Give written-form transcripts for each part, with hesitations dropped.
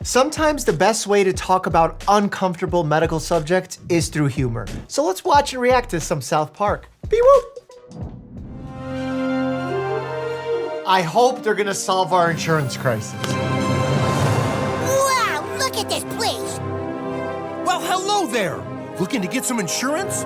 Sometimes the best way to talk about uncomfortable medical subjects is through humor. So let's watch and react to some South Park. Beep-whoop. I hope they're gonna solve our insurance crisis. Wow, look at this place. Well, hello there. Looking to get some insurance?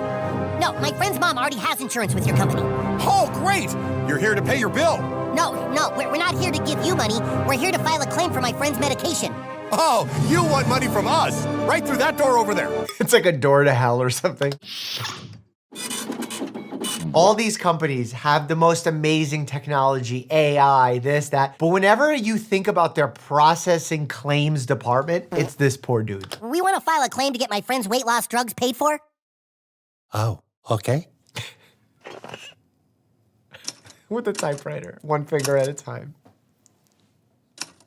No, my friend's mom already has insurance with your company. Oh, great. You're here to pay your bill. No, we're not here to give you money. We're here to file a claim for my friend's medication. Oh, you want money from us? Right through that door over there. It's like a door to hell or something. All these companies have the most amazing technology, AI, this, that. But whenever you think about their processing claims department, it's this poor dude. We want to file a claim to get my friend's weight loss drugs paid for. Oh, okay. With a typewriter, one finger at a time.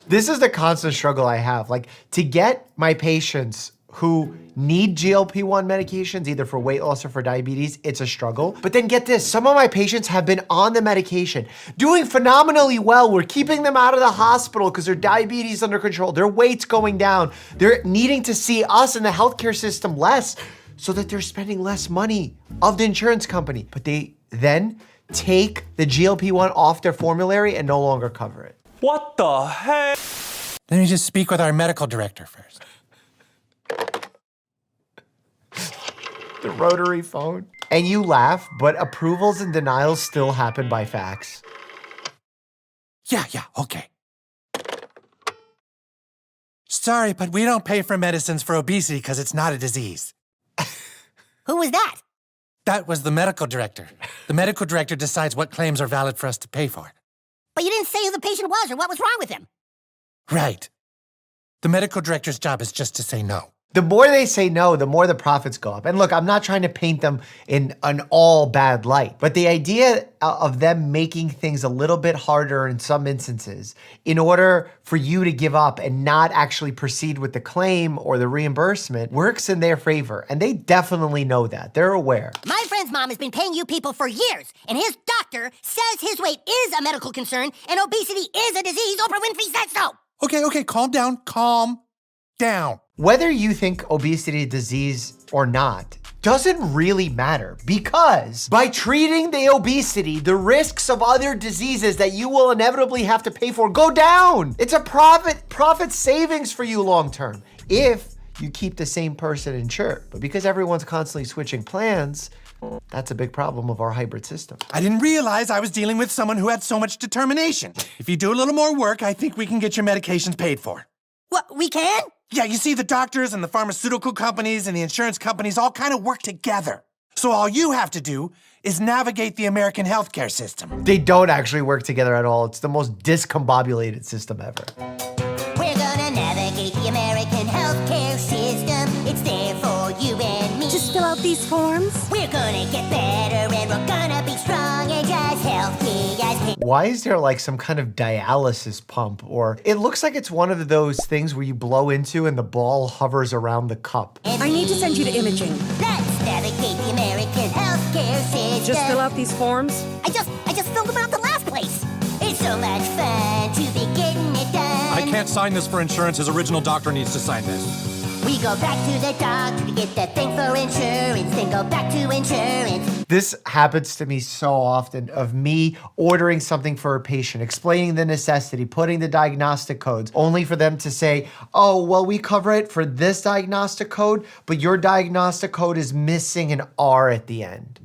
This is the constant struggle I have. Like, to get my patients who need GLP-1 medications, either for weight loss or for diabetes, it's a struggle. But then get this, some of my patients have been on the medication, doing phenomenally well. We're keeping them out of the hospital because their diabetes is under control, their weight's going down. They're needing to see us in the healthcare system less so that they're spending less money of the insurance company. But they then take the GLP-1 off their formulary and no longer cover it. What the heck? Let me just speak with our medical director first. The rotary phone. And you laugh, but approvals and denials still happen by fax. Yeah, okay. Sorry, but we don't pay for medicines for obesity because it's not a disease. Who was that? That was the medical director. The medical director decides what claims are valid for us to pay for. But you didn't say who the patient was or what was wrong with him. Right. The medical director's job is just to say no. The more they say no, the more the profits go up. And look, I'm not trying to paint them in an all bad light, but the idea of them making things a little bit harder in some instances in order for you to give up and not actually proceed with the claim or the reimbursement works in their favor. And they definitely know that. They're aware. My friend's mom has been paying you people for years, and his doctor says his weight is a medical concern and obesity is a disease. Oprah Winfrey said so. Okay, calm down. Whether you think obesity is a disease or not doesn't really matter, because by treating the obesity, the risks of other diseases that you will inevitably have to pay for go down. It's a profit savings for you long term if you keep the same person insured. But because everyone's constantly switching plans, that's a big problem of our hybrid system. I didn't realize I was dealing with someone who had so much determination. If you do a little more work, I think we can get your medications paid for. What, we can? Yeah, you see, the doctors and the pharmaceutical companies and the insurance companies all kind of work together. So all you have to do is navigate the American healthcare system. They don't actually work together at all. It's the most discombobulated system ever. We're gonna navigate the American healthcare system. It's there for you and me. Just fill out these forms. We're gonna get better and we're gonna be strong and just healthy as can. Why is there like some kind of dialysis pump? Or it looks like it's one of those things where you blow into and the ball hovers around the cup. I need to send you to imaging. Let's navigate the American healthcare system. Just fill out these forms. I just filled them out the last place. It's so much fun to be getting it done. I can't sign this for insurance. His original doctor needs to sign this. We go back to the doctor to get that thing for insurance, then go back to insurance. This happens to me so often, of me ordering something for a patient, explaining the necessity, putting the diagnostic codes, only for them to say, oh, well, we cover it for this diagnostic code, but your diagnostic code is missing an R at the end.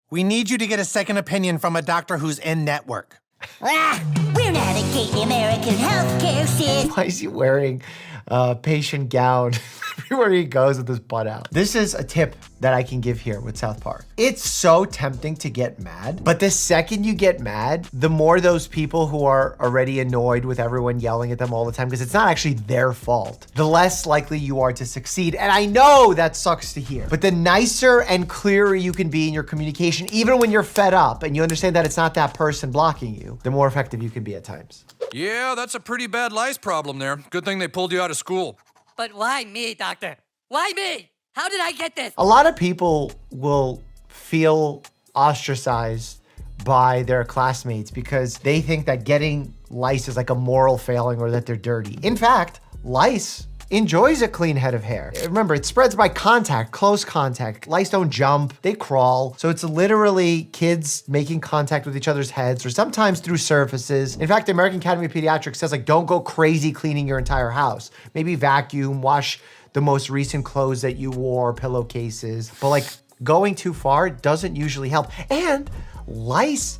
We need you to get a second opinion from a doctor who's in network. We're navigating the American healthcare system. Why is he wearing a patient gown everywhere he goes with his butt out? This is a tip that I can give here with South Park. It's so tempting to get mad, but the second you get mad, the more those people who are already annoyed with everyone yelling at them all the time, because it's not actually their fault, the less likely you are to succeed. And I know that sucks to hear, but the nicer and clearer you can be in your communication, even when you're fed up and you understand that it's not that person blocking you, the more effective you can be at times. Yeah, that's a pretty bad lice problem there. Good thing they pulled you out of school. But why me, doctor? Why me? How did I get this? A lot of people will feel ostracized by their classmates because they think that getting lice is like a moral failing or that they're dirty. In fact, lice enjoys a clean head of hair. Remember, it spreads by contact, close contact. Lice don't jump, they crawl. So it's literally kids making contact with each other's heads or sometimes through surfaces. In fact, the American Academy of Pediatrics says like, don't go crazy cleaning your entire house. Maybe vacuum, wash the most recent clothes that you wore, pillowcases. But like going too far doesn't usually help. And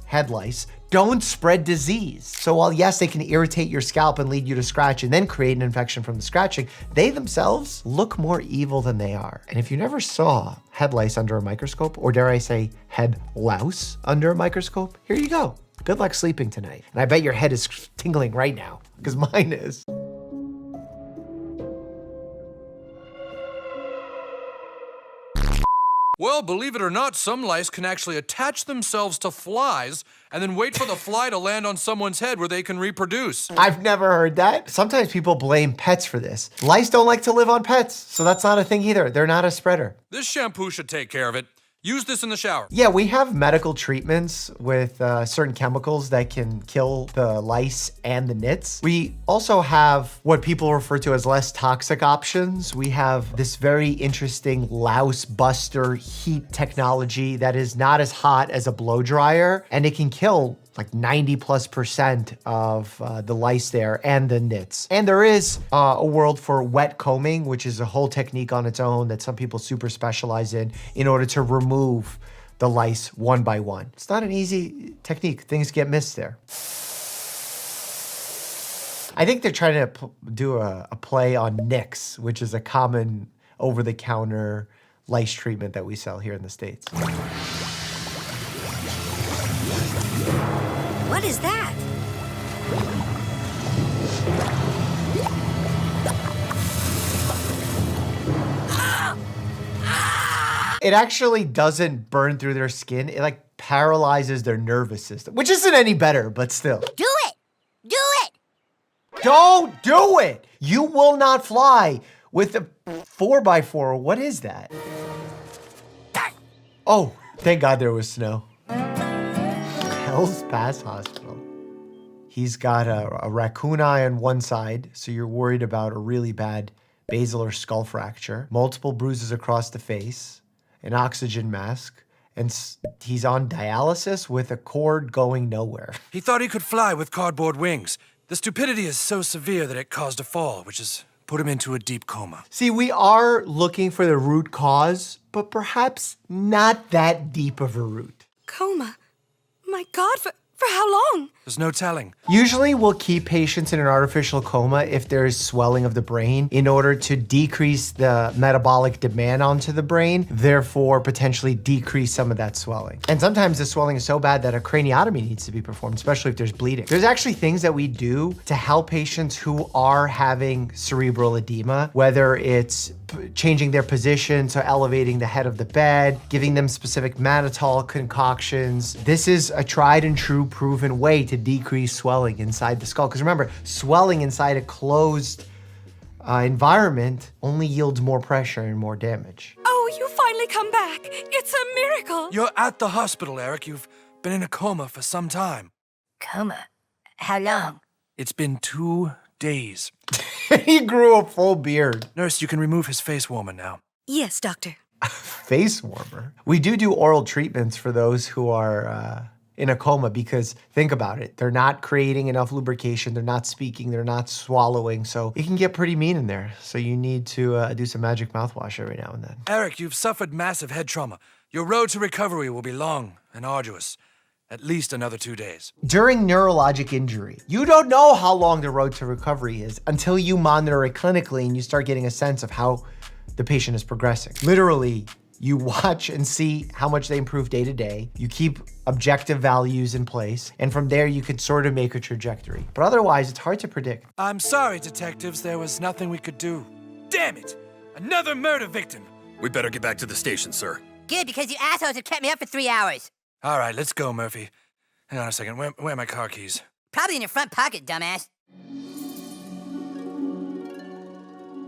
head lice, don't spread disease. So while yes, they can irritate your scalp and lead you to scratch and then create an infection from the scratching, they themselves look more evil than they are. And if you never saw head lice under a microscope, or dare I say head louse under a microscope, here you go. Good luck sleeping tonight. And I bet your head is tingling right now, because mine is. Well, believe it or not, some lice can actually attach themselves to flies and then wait for the fly to land on someone's head where they can reproduce. I've never heard that. Sometimes people blame pets for this. Lice don't like to live on pets, so that's not a thing either. They're not a spreader. This shampoo should take care of it. Use this in the shower. Yeah, we have medical treatments with certain chemicals that can kill the lice and the nits. We also have what people refer to as less toxic options. We have this very interesting louse buster heat technology that is not as hot as a blow dryer, and it can kill like 90+% of the lice there and the nits. And there is a world for wet combing, which is a whole technique on its own that some people super specialize in order to remove the lice one by one. It's not an easy technique. Things get missed there. I think they're trying to do a play on Nix, which is a common over-the-counter lice treatment that we sell here in the States. What is that? It actually doesn't burn through their skin. It like paralyzes their nervous system, which isn't any better, but still. Do it! Do it! Don't do it! You will not fly with a 4x4. What is that? Oh, thank God there was snow. Hell's Pass Hospital. He's got a raccoon eye on one side, so you're worried about a really bad basilar skull fracture, multiple bruises across the face, an oxygen mask, and he's on dialysis with a cord going nowhere. He thought he could fly with cardboard wings. The stupidity is so severe that it caused a fall, which has put him into a deep coma. See, we are looking for the root cause, but perhaps not that deep of a root. Coma? My God, for how long? There's no telling. Usually we'll keep patients in an artificial coma if there's swelling of the brain in order to decrease the metabolic demand onto the brain, therefore potentially decrease some of that swelling. And sometimes the swelling is so bad that a craniotomy needs to be performed, especially if there's bleeding. There's actually things that we do to help patients who are having cerebral edema, whether it's changing their position, so elevating the head of the bed, giving them specific mannitol concoctions. This is a tried and true proven way to decrease swelling inside the skull. Because remember, swelling inside a closed environment only yields more pressure and more damage. Oh, you finally come back. It's a miracle. You're at the hospital, Eric. You've been in a coma for some time. Coma? How long? It's been 2 days. He grew a full beard. Nurse, you can remove his face warmer now. Yes, doctor. Face warmer. We do oral treatments for those who are in a coma because think about it. They're not creating enough lubrication. They're not speaking. They're not swallowing. So it can get pretty mean in there. So you need to do some magic mouthwash every now and then. Eric, you've suffered massive head trauma. Your road to recovery will be long and arduous. At least another 2 days. During neurologic injury, you don't know how long the road to recovery is until you monitor it clinically and you start getting a sense of how the patient is progressing. Literally, you watch and see how much they improve day to day. You keep objective values in place, and from there you can sort of make a trajectory. But otherwise, it's hard to predict. I'm sorry, detectives. There was nothing we could do. Damn it! Another murder victim! We better get back to the station, sir. Good, because you assholes have kept me up for 3 hours. All right, let's go, Murphy. Hang on a second. Where are my car keys? Probably in your front pocket, dumbass.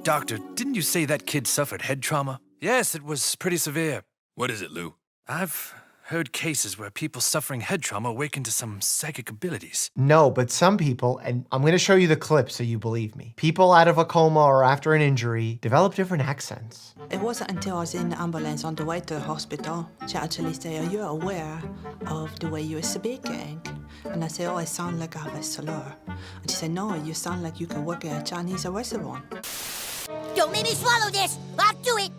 Doctor, didn't you say that kid suffered head trauma? Yes, it was pretty severe. What is it, Lou? I've heard cases where people suffering head trauma awaken to some psychic abilities. No, but some people, and I'm gonna show you the clip so you believe me. People out of a coma or after an injury develop different accents. It wasn't until I was in the ambulance on the way to the hospital, she actually said, "Are you aware of the way you're speaking?" And I said, "Oh, I sound like I have a slur." And she said, "No, you sound like you can work at a Chinese restaurant." Don't make me swallow this. I'll do it.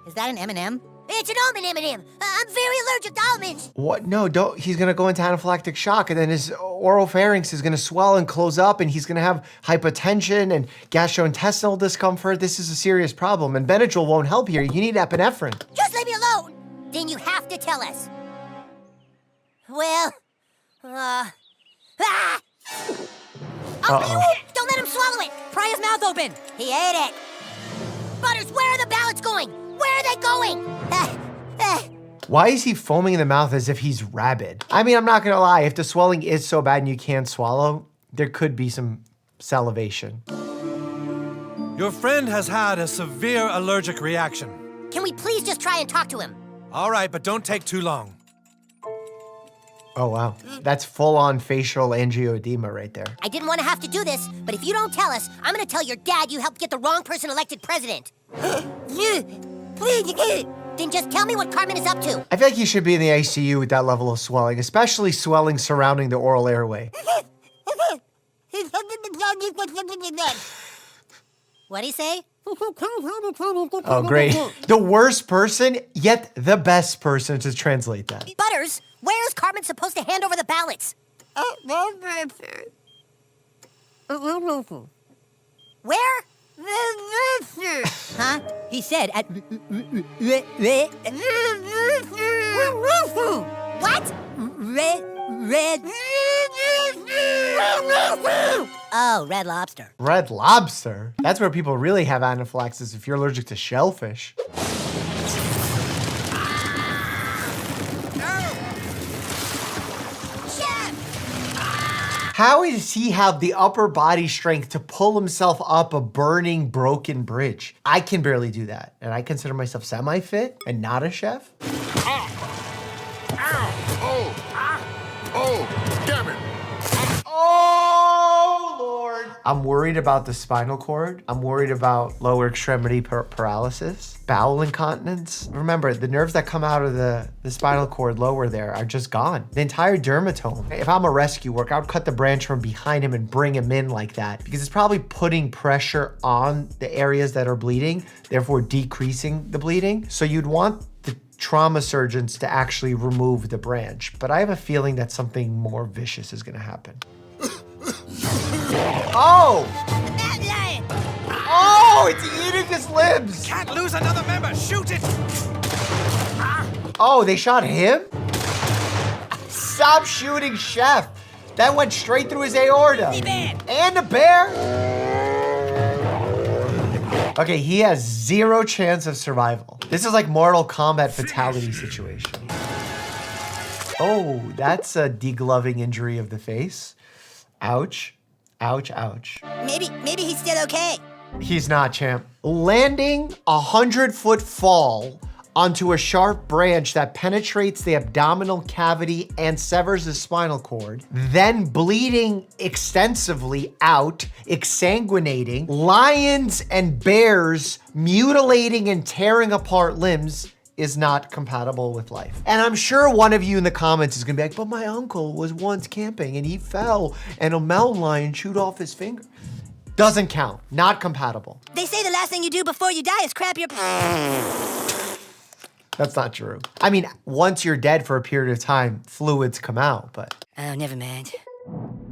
Is that an M&M? It's an almond M&M. I'm very allergic to almonds. What? No, don't. He's gonna go into anaphylactic shock, and then his oropharynx is gonna swell and close up, and he's gonna have hypotension and gastrointestinal discomfort. This is a serious problem, and Benadryl won't help here. You need epinephrine. Just leave me alone. Then you have to tell us. Well, ah! Don't let him swallow it. Pry his mouth open. He ate it. Butters, where are the ballots going? Where are they going? Why is he foaming in the mouth as if he's rabid? I mean, I'm not gonna lie, if the swelling is so bad and you can't swallow, there could be some salivation. Your friend has had a severe allergic reaction. Can we please just try and talk to him? All right, but don't take too long. Oh, wow. That's full-on facial angioedema right there. I didn't want to have to do this, but if you don't tell us, I'm gonna tell your dad you helped get the wrong person elected president. Then just tell me what Carmen is up to. I feel like he should be in the ICU with that level of swelling, especially swelling surrounding the oral airway. What'd he say? Oh, great. The worst person, yet the best person to translate that. Butters, where is Carmen supposed to hand over the ballots? Where? Huh? He said at... What? Red... Oh, Red Lobster. Red Lobster? That's where people really have anaphylaxis if you're allergic to shellfish. How does he have the upper body strength to pull himself up a burning, broken bridge? I can barely do that, and I consider myself semi-fit and not a chef. Oh, damn it. Oh, Lord. I'm worried about the spinal cord. I'm worried about lower extremity paralysis, bowel incontinence. Remember, the nerves that come out of the spinal cord lower there are just gone. The entire dermatome. If I'm a rescue worker, I would cut the branch from behind him and bring him in like that because it's probably putting pressure on the areas that are bleeding, therefore decreasing the bleeding. So you'd want the trauma surgeons to actually remove the branch. But I have a feeling that something more vicious is gonna happen. Oh! Oh, it's eating his limbs! Can't lose another member! Shoot it! Oh, they shot him? Stop shooting, Chef! That went straight through his aorta. And a bear? Okay, he has 0 chance of survival. This is like Mortal Kombat fatality situation. Oh, that's a degloving injury of the face. Ouch. Ouch, ouch. Maybe he's still okay. He's not, champ. Landing a 100-foot fall onto a sharp branch that penetrates the abdominal cavity and severs the spinal cord, then bleeding extensively out, exsanguinating, lions and bears mutilating and tearing apart limbs is not compatible with life. And I'm sure one of you in the comments is gonna be like, but my uncle was once camping and he fell and a mountain lion chewed off his finger. Doesn't count, not compatible. They say the last thing you do before you die is crap your... That's not true. I mean, once you're dead for a period of time, fluids come out, but... Oh, never mind.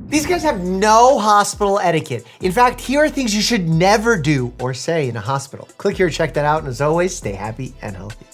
These guys have no hospital etiquette. In fact, here are things you should never do or say in a hospital. Click here to check that out, and as always, stay happy and healthy.